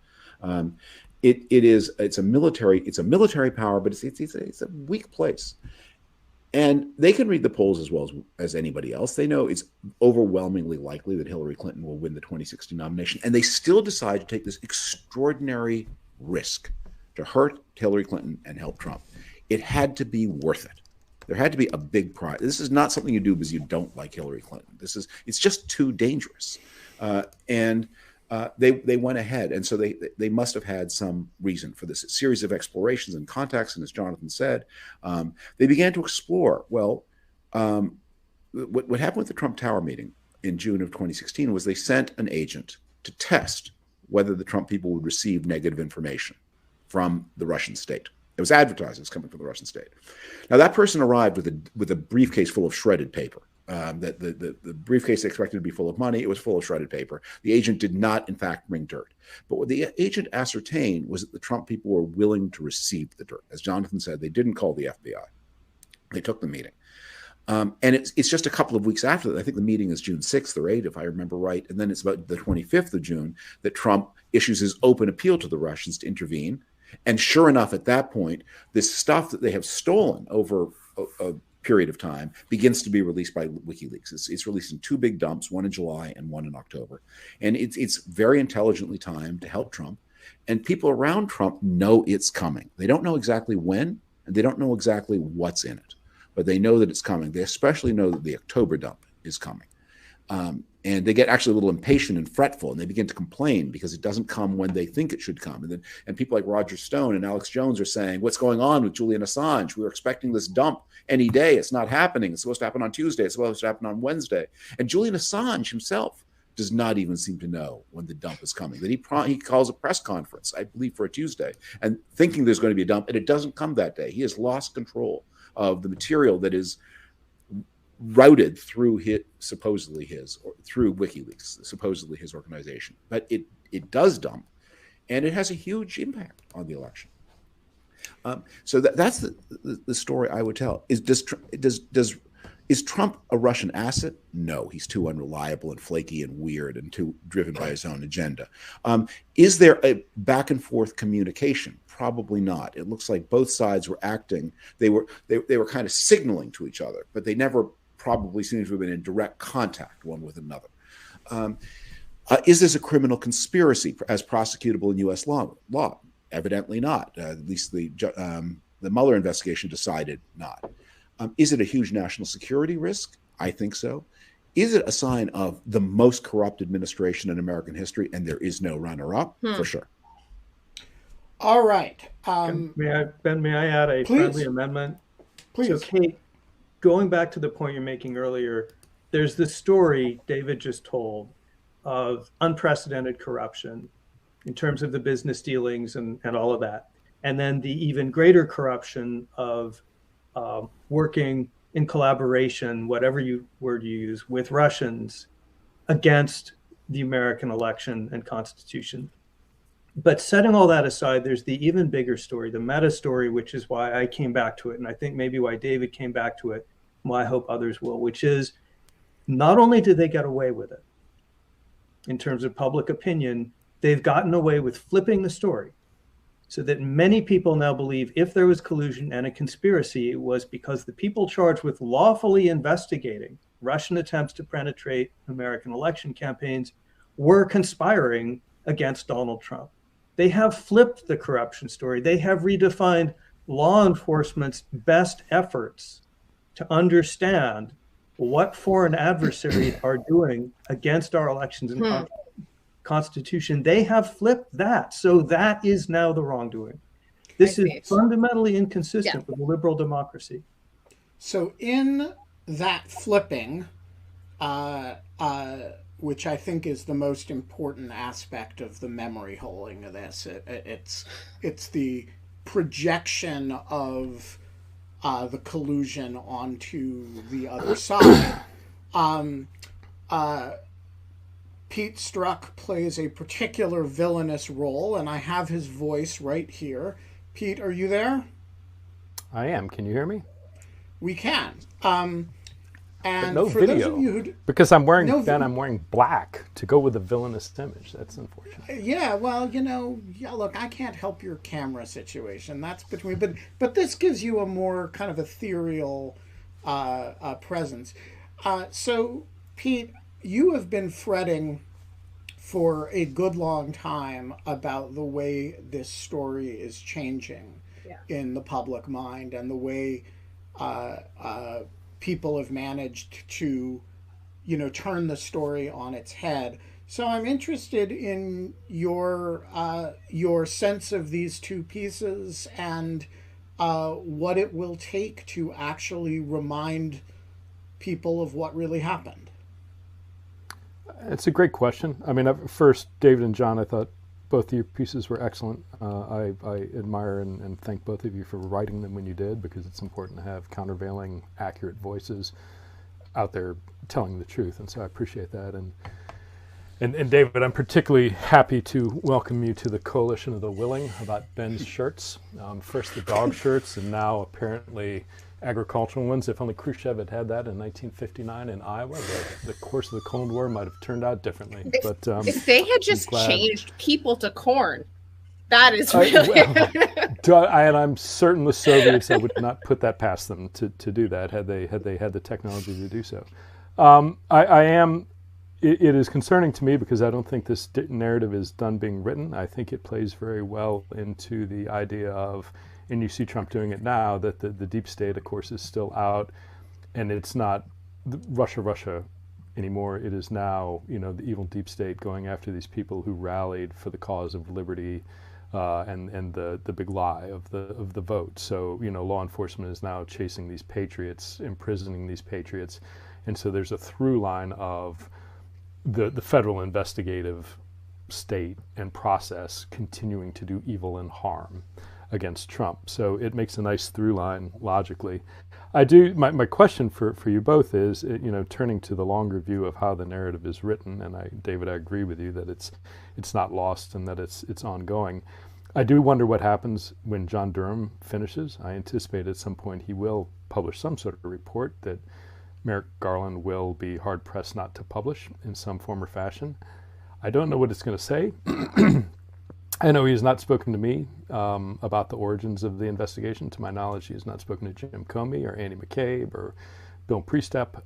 It's a military power, but it's a weak place. And they can read the polls as well as anybody else. They know it's overwhelmingly likely that Hillary Clinton will win the 2016 nomination. And they still decide to take this extraordinary risk to hurt Hillary Clinton and help Trump. It had to be worth it. There had to be a big prize. This is not something you do because you don't like Hillary Clinton. It's just too dangerous. They went ahead, and so they must have had some reason for this series of explorations and contacts. And as Jonathan said, they began to explore. Well, what happened with the Trump Tower meeting in June of 2016 was they sent an agent to test whether the Trump people would receive negative information from the Russian state. It was advertised as coming from the Russian state. Now that person arrived with a briefcase full of shredded paper. That the briefcase expected to be full of money. It was full of shredded paper. The agent did not, in fact, bring dirt. But what the agent ascertained was that the Trump people were willing to receive the dirt. As Jonathan said, they didn't call the FBI. They took the meeting. And it's just a couple of weeks after that. I think the meeting is June 6th or 8th, if I remember right. And then it's about the 25th of June that Trump issues his open appeal to the Russians to intervene. And sure enough, at that point, this stuff that they have stolen over a period of time begins to be released by WikiLeaks. It's released in two big dumps, one in July and one in October. And it's very intelligently timed to help Trump. And people around Trump know it's coming. They don't know exactly when, and they don't know exactly what's in it, but they know that it's coming. They especially know that the October dump is coming. And they get actually a little impatient and fretful, and they begin to complain because it doesn't come when they think it should come. And people like Roger Stone and Alex Jones are saying, what's going on with Julian Assange? We were expecting this dump any day. It's not happening. It's supposed to happen on Tuesday. It's supposed to happen on Wednesday. And Julian Assange himself does not even seem to know when the dump is coming. That he calls a press conference, I believe, for a Tuesday, and thinking there's going to be a dump, and it doesn't come that day. He has lost control of the material that is routed through through WikiLeaks, supposedly his organization. But it does dump, and it has a huge impact on the election. So that's the story I would tell. Is Trump a Russian asset? No, he's too unreliable and flaky and weird and too driven by his own agenda. Is there a back and forth communication? Probably not. It looks like both sides were acting. They were kind of signaling to each other, but they never probably seem to have been in direct contact one with another. Is this a criminal conspiracy as prosecutable in U.S. law? Evidently not. At least the Mueller investigation decided not. Is it a huge national security risk? I think so. Is it a sign of the most corrupt administration in American history, and there is no runner-up? For sure. All right. May I add a friendly amendment? Please. So, Kate, going back to the point you're making earlier, there's this story David just told of unprecedented corruption in terms of the business dealings and all of that. And then the even greater corruption of working in collaboration, whatever word you use, with Russians against the American election and Constitution. But setting all that aside, there's the even bigger story, the meta story, which is why I came back to it. And I think maybe why David came back to it, why I hope others will, which is not only did they get away with it in terms of public opinion, they've gotten away with flipping the story so that many people now believe if there was collusion and a conspiracy, it was because the people charged with lawfully investigating Russian attempts to penetrate American election campaigns were conspiring against Donald Trump. They have flipped the corruption story. They have redefined law enforcement's best efforts to understand what foreign adversaries are doing against our elections and Constitution. They have flipped that. So that is now the wrongdoing. This is fundamentally inconsistent with a liberal democracy. So in that flipping, which I think is the most important aspect of the memory holing of this, it's the projection of the collusion onto the other side. Pete Strzok plays a particular villainous role, and I have his voice right here. Pete, are you there? I am. Can you hear me? We can. And no for video, those of you who because I'm wearing I'm wearing black to go with the villainous image. That's unfortunate. Yeah, well, look, I can't help your camera situation. That's between, but this gives you a more kind of ethereal presence. So, Pete, you have been fretting for a good long time about the way this story is changing in the public mind and the way people have managed to, turn the story on its head. So I'm interested in your sense of these two pieces and what it will take to actually remind people of what really happened. It's a great question. I mean, first, David and John, I thought both of your pieces were excellent. I admire and thank both of you for writing them when you did, because it's important to have countervailing, accurate voices out there telling the truth, and so I appreciate that. And David, I'm particularly happy to welcome you to the coalition of the willing about Ben's shirts. First the dog shirts, and now apparently agricultural ones. If only Khrushchev had that in 1959 in Iowa, the course of the Cold War might have turned out differently. If they had just changed people to corn, that is really... and I'm certain the Soviets, I would not put that past them to do that had they had the technology to do so. It is concerning to me because I don't think this narrative is done being written. I think it plays very well into the idea of, and you see Trump doing it now, that the deep state, of course, is still out, and it's not Russia anymore. It is now, the evil deep state going after these people who rallied for the cause of liberty and the big lie of the vote. So, law enforcement is now chasing these patriots, imprisoning these patriots, and so there's a through line of the federal investigative state and process continuing to do evil and harm against Trump. So it makes a nice through line logically. My question for you both is, turning to the longer view of how the narrative is written, and David, I agree with you that it's not lost and that it's ongoing. I do wonder what happens when John Durham finishes. I anticipate at some point he will publish some sort of report that Merrick Garland will be hard-pressed not to publish in some form or fashion. I don't know what it's going to say. I know he has not spoken to me about the origins of the investigation. To my knowledge, he has not spoken to Jim Comey or Andy McCabe or Bill Priestap,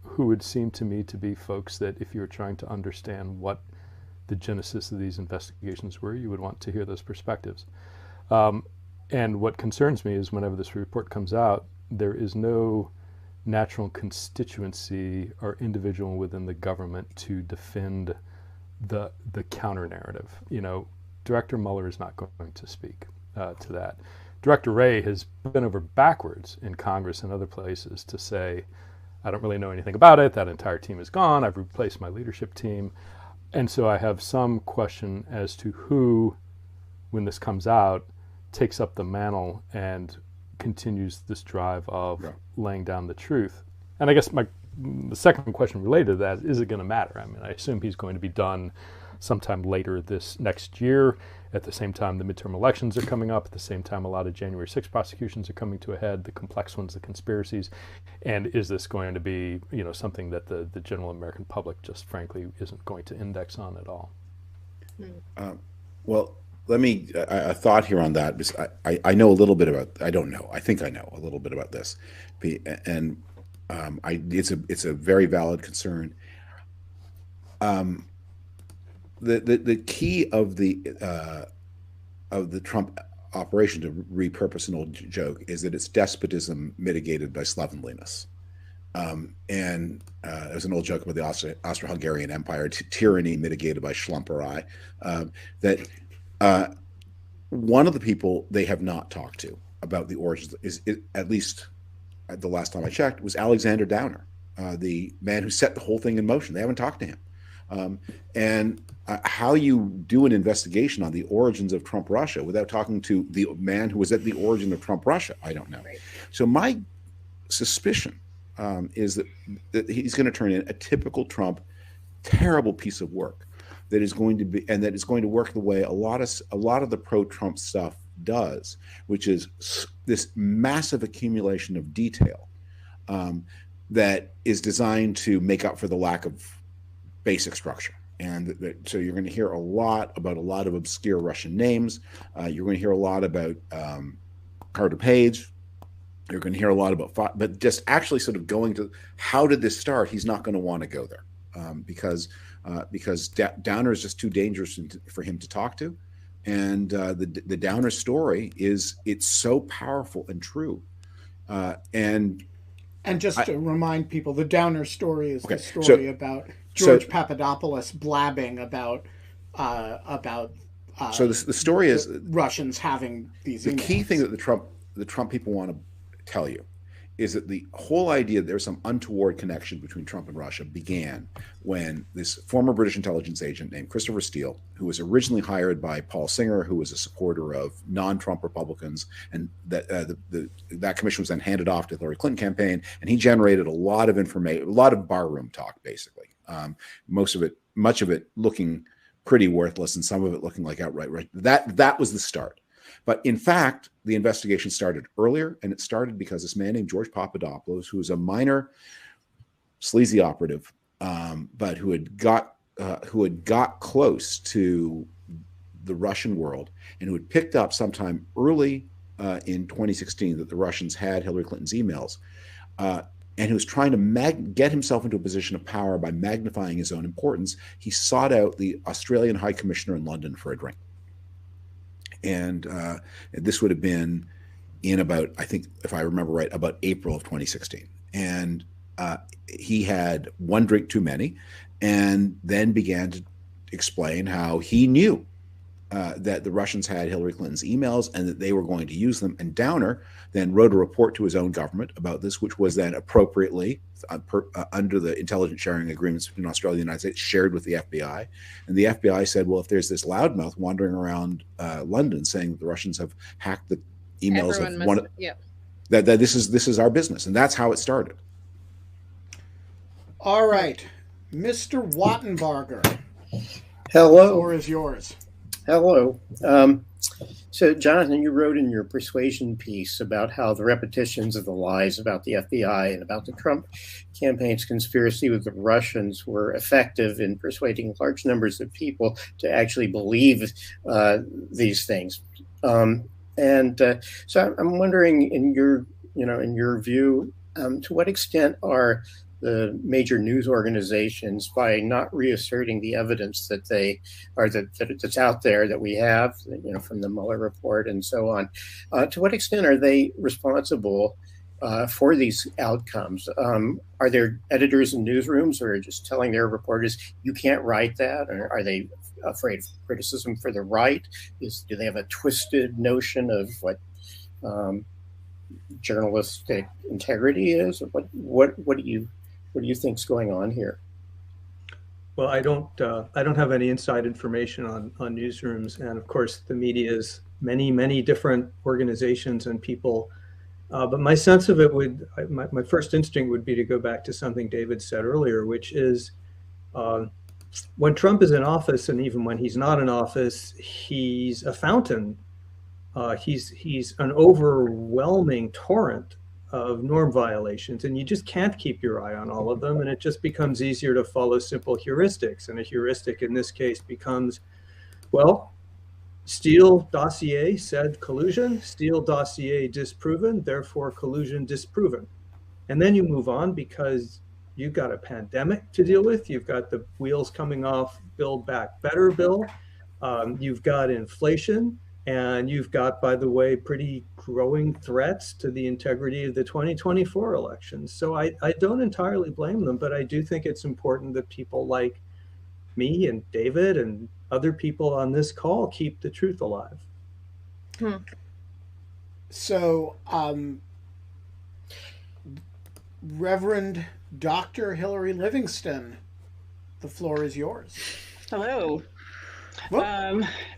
who would seem to me to be folks that if you were trying to understand what the genesis of these investigations were, you would want to hear those perspectives. And what concerns me is whenever this report comes out, there is no natural constituency or individual within the government to defend the counter narrative. Director Mueller is not going to speak to that. Director Wray has been over backwards in Congress and other places to say, I don't really know anything about it. That entire team is gone. I've replaced my leadership team. And so I have some question as to who, when this comes out, takes up the mantle and continues this drive of laying down the truth. And I guess the second question related to that, is it going to matter? I mean, I assume he's going to be done sometime later this next year. At the same time, the midterm elections are coming up. At the same time, a lot of January 6th prosecutions are coming to a head, the complex ones, the conspiracies. And is this going to be, something that the general American public just frankly isn't going to index on at all? Well, let me, a thought here on that, because I know a little bit about, I don't know, I think I know a little bit about this. And it's a very valid concern. The key of the Trump operation, to repurpose an old joke, is that it's despotism mitigated by slovenliness. And there's an old joke about the Austro-Hungarian Empire, tyranny mitigated by Schlumperei, that one of the people they have not talked to about the origins at least the last time I checked, was Alexander Downer, the man who set the whole thing in motion. They haven't talked to him. And how you do an investigation on the origins of Trump Russia without talking to the man who was at the origin of Trump Russia, I don't know. Right. So my suspicion is that he's going to turn in a typical Trump, terrible piece of work that is going to be, and that is going to work the way a lot of the pro-Trump stuff does, which is this massive accumulation of detail that is designed to make up for the lack of basic structure. And so you're going to hear a lot about a lot of obscure Russian names. You're going to hear a lot about Carter Page. You're going to hear a lot about, but just actually sort of going to how did this start? He's not going to want to go there because Downer is just too dangerous for him to talk to. And the Downer story it's so powerful and true. And just to remind people, the Downer story is the story about George Papadopoulos blabbing about so the story is Russians having these the emails. Key thing that the Trump people want to tell you is that the whole idea that there's some untoward connection between Trump and Russia began when this former British intelligence agent named Christopher Steele, who was originally hired by Paul Singer, who was a supporter of non-Trump Republicans, and that commission was then handed off to the Hillary Clinton campaign, and he generated a lot of information, a lot of barroom talk, basically. Much of it looking pretty worthless, and some of it looking like outright right. That was the start. But in fact, the investigation started earlier, and it started because this man named George Papadopoulos, who was a minor sleazy operative, but who had got close to the Russian world, and who had picked up sometime early in 2016 that the Russians had Hillary Clinton's emails, and who was trying to get himself into a position of power by magnifying his own importance. He sought out the Australian High Commissioner in London for a drink. And this would have been in about, I think, if I remember right, about April of 2016. And he had one drink too many, and then began to explain how he knew that the Russians had Hillary Clinton's emails and that they were going to use them. And Downer then wrote a report to his own government about this, which was then appropriately, under the intelligence sharing agreements between Australia and the United States, shared with the FBI. And the FBI said, well, if there's this loudmouth wandering around London saying that the Russians have hacked the emails of one, that this is our business. And that's how it started. All right. Mr. Wattenbarger. Hello. The floor is yours. Hello. So, Jonathan, you wrote in your Persuasion piece about how the repetitions of the lies about the FBI and about the Trump campaign's conspiracy with the Russians were effective in persuading large numbers of people to actually believe these things. So I'm wondering, in your view, to what extent are the major news organizations, by not reasserting the evidence that that's out there that we have, from the Mueller report and so on, to what extent are they responsible for these outcomes? Are there editors in newsrooms who are just telling their reporters, you can't write that? Or are they afraid of criticism for the right? Do they have a twisted notion of what journalistic integrity is? Or what do you think's going on here? Well, I don't have any inside information on newsrooms, and of course the media is many different organizations and people. But my sense of it my first instinct would be to go back to something David said earlier, which is when Trump is in office, and even when he's not in office, he's a fountain. He's an overwhelming torrent of norm violations, and you just can't keep your eye on all of them, and it just becomes easier to follow simple heuristics. And a heuristic in this case becomes, well, Steele dossier said collusion, Steele dossier disproven, therefore collusion disproven. And then you move on because you've got a pandemic to deal with, you've got the wheels coming off Build Back Better bill, you've got inflation, And you've got, by the way, pretty growing threats to the integrity of the 2024 elections. So I don't entirely blame them, but I do think it's important that people like me and David and other people on this call keep the truth alive. So, Reverend Dr. Hillary Livingston, the floor is yours. Hello.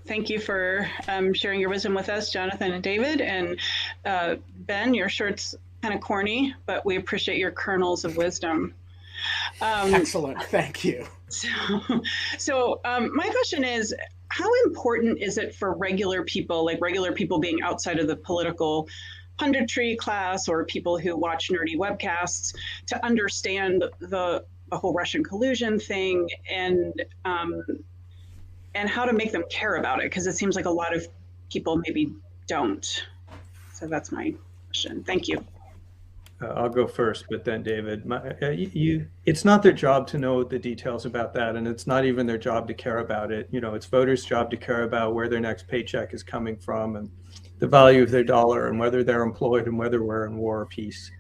Thank you for sharing your wisdom with us, Jonathan and David. And Ben, your shirt's kind of corny, but we appreciate your kernels of wisdom. Excellent. Thank you. So my question is, how important is it for regular people, like regular people being outside of the political punditry class or people who watch nerdy webcasts, to understand the whole Russian collusion thing and how to make them care about it? Because it seems like a lot of people maybe don't. So that's my question. Thank you. I'll go first, but then David. It's not their job to know the details about that, and it's not even their job to care about it. It's voters' job to care about where their next paycheck is coming from and the value of their dollar and whether they're employed and whether we're in war or peace.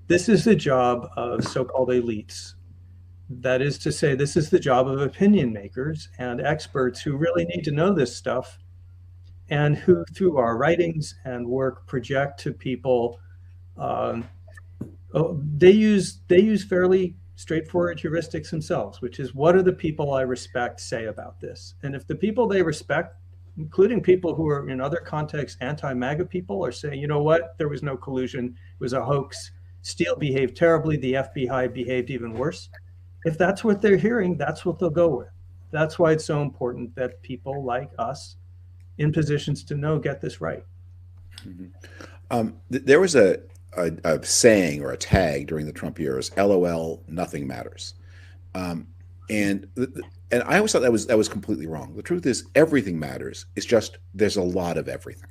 This is the job of so-called elites. That is to say, this is the job of opinion makers and experts who really need to know this stuff and who, through our writings and work, project to people. They use fairly straightforward heuristics themselves, which is, what do the people I respect say about this? And if the people they respect, including people who are in other contexts anti-MAGA people, are saying, you know what, there was no collusion, it was a hoax, Steele behaved terribly, the FBI behaved even worse. If that's what they're hearing, that's what they'll go with. That's why it's so important that people like us in positions to know get this right. Mm-hmm. There was a saying or a tag during the Trump years: LOL, nothing matters. And I always thought that was completely wrong. The truth is, everything matters. It's just there's a lot of everything,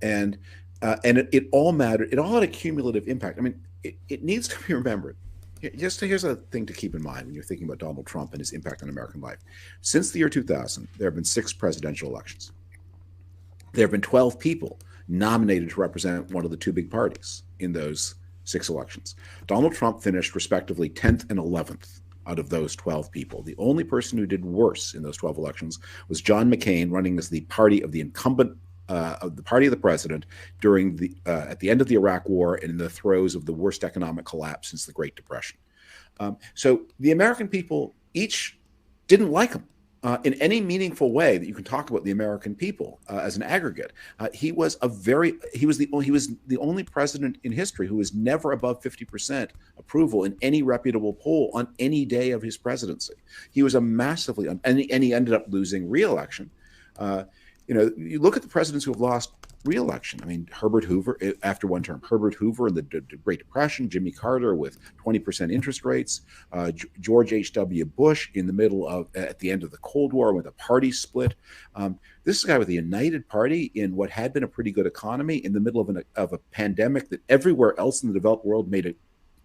and it all mattered. It all had a cumulative impact. I mean, it needs to be remembered. Here's a thing to keep in mind when you're thinking about Donald Trump and his impact on American life. Since the year 2000, there have been 6 presidential elections. There have been 12 people nominated to represent one of the 2 big parties in those 6 elections. Donald Trump finished respectively 10th and 11th out of those 12 people. The only person who did worse in those 12 elections was John McCain, running as the party of the incumbent, of the party of the president during the at the end of the Iraq War and in the throes of the worst economic collapse since the Great Depression. So the American people each didn't like him. In any meaningful way that you can talk about the American people as an aggregate. He was the only president in history who was never above 50% approval in any reputable poll on any day of his presidency. He was a massively, and he ended up losing re-election. You look at the presidents who have lost re-election. I mean, Herbert Hoover, after one term, Herbert Hoover in the Great Depression, Jimmy Carter with 20% interest rates, George H.W. Bush in the middle of, at the end of the Cold War when the party split. This is a guy with a united party in what had been a pretty good economy in the middle of a pandemic that everywhere else in the developed world made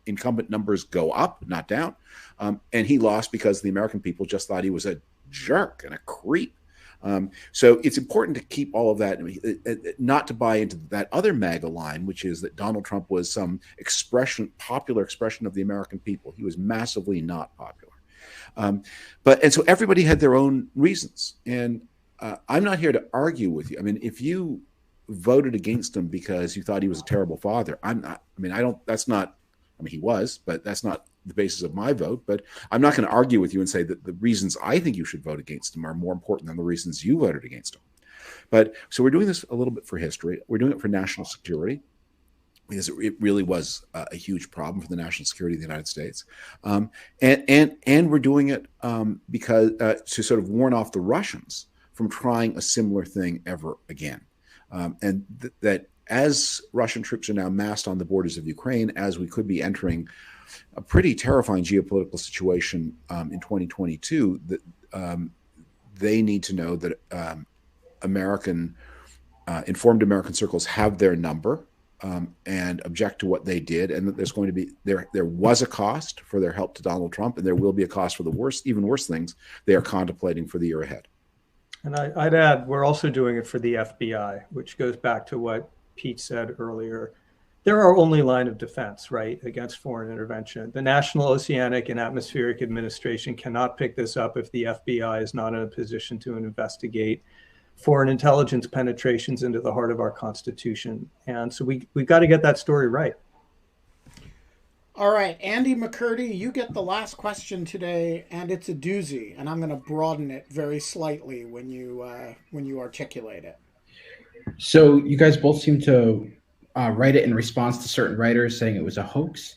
incumbent numbers go up, not down. And he lost because the American people just thought he was a jerk and a creep. So it's important to keep all of that, not to buy into that other MAGA line, which is that Donald Trump was some popular expression of the American people. He was massively not popular. And so everybody had their own reasons. And I'm not here to argue with you. I mean, if you voted against him because you thought he was a terrible father, he was, but that's not the basis of my vote. But I'm not going to argue with you and say that the reasons I think you should vote against him are more important than the reasons you voted against him. But so we're doing this a little bit for history. We're doing it for national security, because it really was a huge problem for the national security of the United States. And we're doing it because to sort of warn off the Russians from trying a similar thing ever again. That as Russian troops are now massed on the borders of Ukraine, as we could be entering a pretty terrifying geopolitical situation in 2022, that they need to know that informed American circles have their number and object to what they did, and that there's going to be there was a cost for their help to Donald Trump, and there will be a cost for the even worse things they are contemplating for the year ahead. And I'd add, we're also doing it for the FBI, which goes back to what Pete said earlier. They're our only line of defense, right, against foreign intervention. The National Oceanic and Atmospheric Administration cannot pick this up if the FBI is not in a position to investigate foreign intelligence penetrations into the heart of our Constitution. And so we've got to get that story right. All right, Andy McCurdy, you get the last question today, and it's a doozy, and I'm going to broaden it very slightly when you articulate it. So you guys both seem to write it in response to certain writers saying it was a hoax.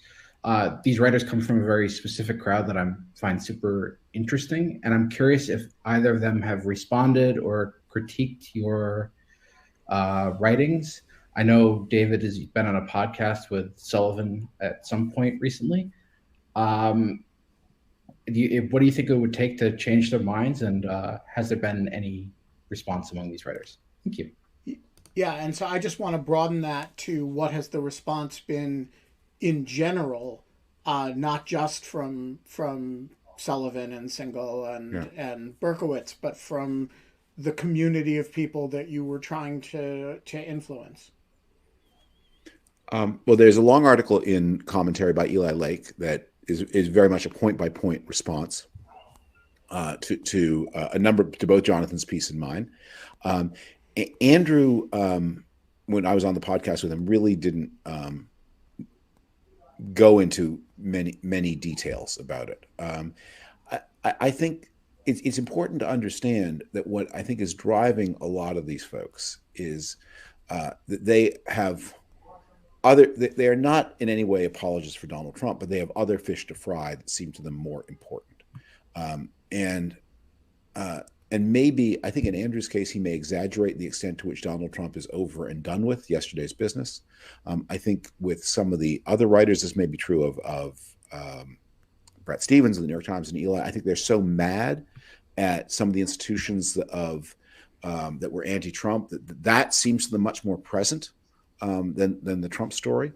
These writers come from a very specific crowd that I find super interesting, and I'm curious if either of them have responded or critiqued your writings. I know David has been on a podcast with Sullivan at some point recently. What do you think it would take to change their minds? And has there been any response among these writers? Thank you. Yeah, and so I just want to broaden that to what has the response been in general, not just from Sullivan and Singal and Berkowitz, but from the community of people that you were trying to influence. Well, there's a long article in Commentary by Eli Lake that is very much a point-by-point response to a number, to both Jonathan's piece and mine. Andrew, when I was on the podcast with him, really didn't go into many details about it. I think it's important to understand that what I think is driving a lot of these folks is that they have they are not in any way apologists for Donald Trump, but they have other fish to fry that seem to them more important. And maybe, I think in Andrew's case, he may exaggerate the extent to which Donald Trump is over and done with yesterday's business. I think with some of the other writers, this may be true of Brett Stevens of the New York Times and Eli. I think they're so mad at some of the institutions that were anti-Trump that seems to them much more present than the Trump story.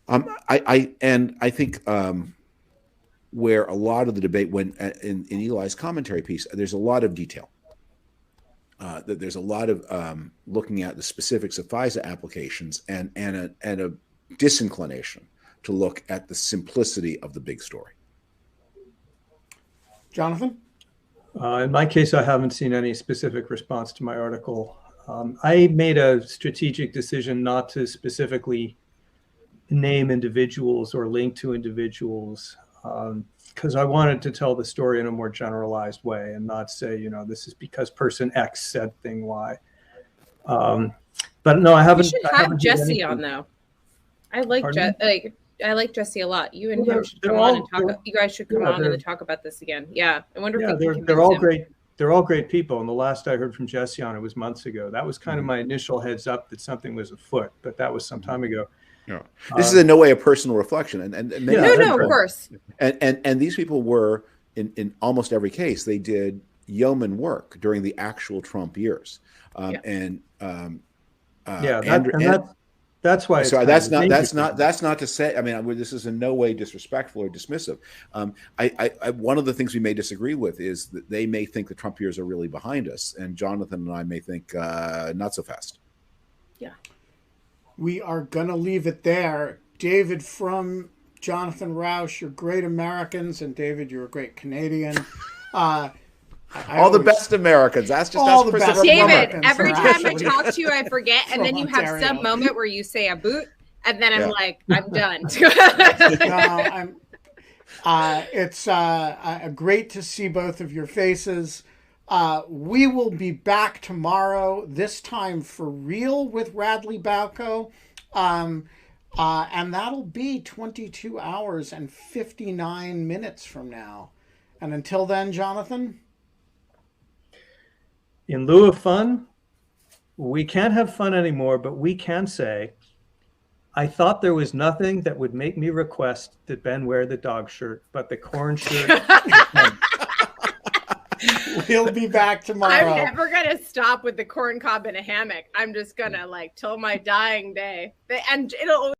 I think where a lot of the debate went in Eli's commentary piece, there's a lot of detail. There's a lot of looking at the specifics of FISA applications and a disinclination to look at the simplicity of the big story. Jonathan? In my case, I haven't seen any specific response to my article. I made a strategic decision not to specifically name individuals or link to individuals because I wanted to tell the story in a more generalized way and not say, this is because person X said thing Y. But no, I haven't. You should have Jesse on though. I like I like Jesse a lot. You and him should come on and talk. You guys should come on and talk about this again. Yeah, I wonder if we can they're all great. They're all great people. And the last I heard from Jesse on it was months ago. That was kind of my initial heads up that something was afoot, but that was some time ago. Yeah. This is in no way a personal reflection. And no, of course. And these people were in almost every case, they did yeoman work during the actual Trump years. That's why. So that's not to say. I mean, this is in no way disrespectful or dismissive. One of the things we may disagree with is that they may think the Trump years are really behind us, and Jonathan and I may think not so fast. Yeah, we are gonna leave it there. David Frum, Jonathan Rauch, you're great Americans, and David, you're a great Canadian. All the best Americans. That's just all the best. David, every time I talk to you, I forget, and then you have some moment where you say a boot, and then I'm like, I'm done. It's great to see both of your faces. We will be back tomorrow, this time for real with Radley Balco. And that'll be 22 hours and 59 minutes from now. And until then, Jonathan? In lieu of fun, we can't have fun anymore, but we can say, I thought there was nothing that would make me request that Ben wear the dog shirt, but the corn shirt. We'll be back tomorrow. I'm never going to stop with the corn cob in a hammock. I'm just going to till my dying day. And it'll